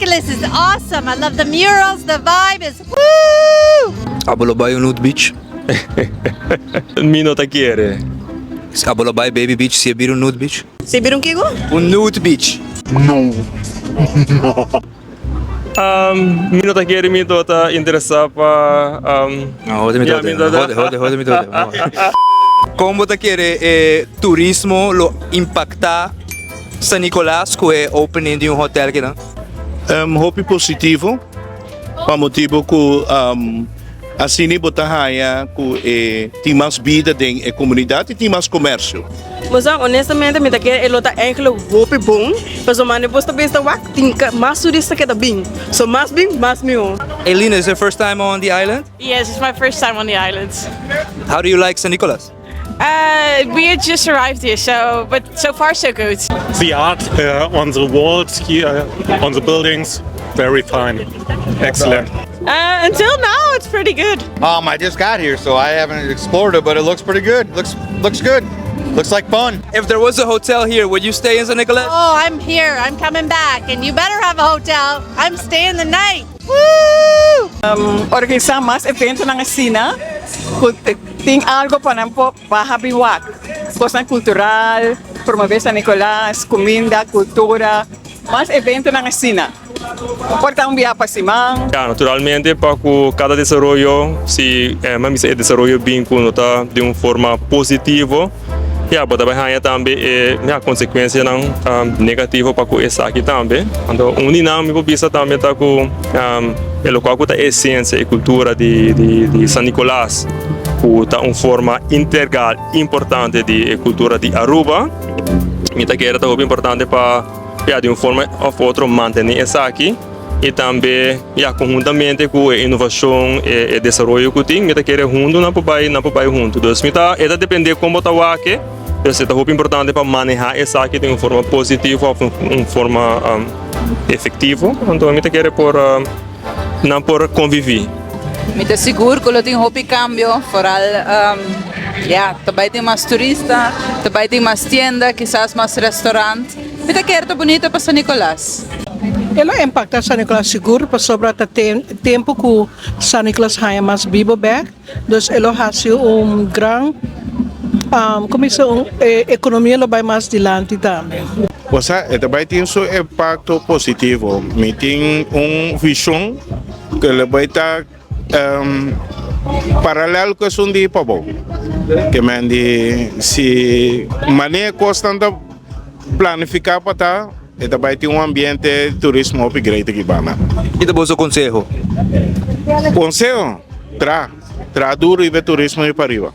Nicholas is awesome. I love the murals. The vibe is woo! Abolobay Nude Beach. Mino takiere. Abolobay Baby Beach, se viram Nude Beach? Você viram que go? O Nude Beach. Mino takiere mi tota interessa pa Roda me Yeah, roda me Como tá querer turismo lo impactar San Nicolás com o opening de hotel aqui, não? Hope positivo, para motivo que assim botahaya que tem mais vida dentro da comunidade e tem mais comércio. Mas honestamente, me daqui ele tá eigenlijk hoop bom, mas o mano posta besta wak tem mais turista que tá bem. So mais bem, mais meu. Elena, is it your first time on the island? Yes, it's my first time on the islands. How do you like San Nicolás? We had just arrived here, but so far so good. The art on the walls here, on the buildings, very fine. Excellent. Until now, it's pretty good. I just got here, so I haven't explored it, but it looks pretty good. Looks good. Looks like fun. If there was a hotel here, would you stay in San Nicolás? Oh, I'm here. I'm coming back. And you better have a hotel. I'm staying the night. Woo! Organizar mais evento na Sina. Tem algo para habiwak. Coisa cultural, promover San Nicolás, comida, cultura. Mais evento na Sina. Porta via para Simão. Naturalmente, para que cada desenvolvimento, se é desenvolvimento bem de uma forma positiva, mas também a consequência negativa para que essa aqui também. Então, dinâmico bisa também está com a essência e cultura de San Nicolás, que está uma forma integral importante de cultura de Aruba. E que era também importante para de uma forma ou outra manter essa aqui. E também, conjuntamente com a inovação e desenvolvimento que tem, me querer junto na papai junto. Então, é depender como está o aqui. Então, é importante para manejar essa aqui de uma forma positiva, uma forma efetiva. Então, me querer não por conviver. Me te seguro que lo tem hopi cambio, foral, também tem mais turista, também tem mais tienda, quizás mais restaurante. Me te quero bonito para San Nicolás. Ela impacta San Nicolás seguro para sobrar tempo que San Nicolás haya mais vivo back. Dus ela ha gran comissão economia lo vai mais adiante também. Você também tem seu impacto positivo. Me tem visão que ele vai estar paralelo com o de povo. Que mande se maneira constante planificar para estar e também tem ambiente de turismo upgrade aqui bana. E depois o conselho? Conselho? Tra duro e ver turismo aí para arriba.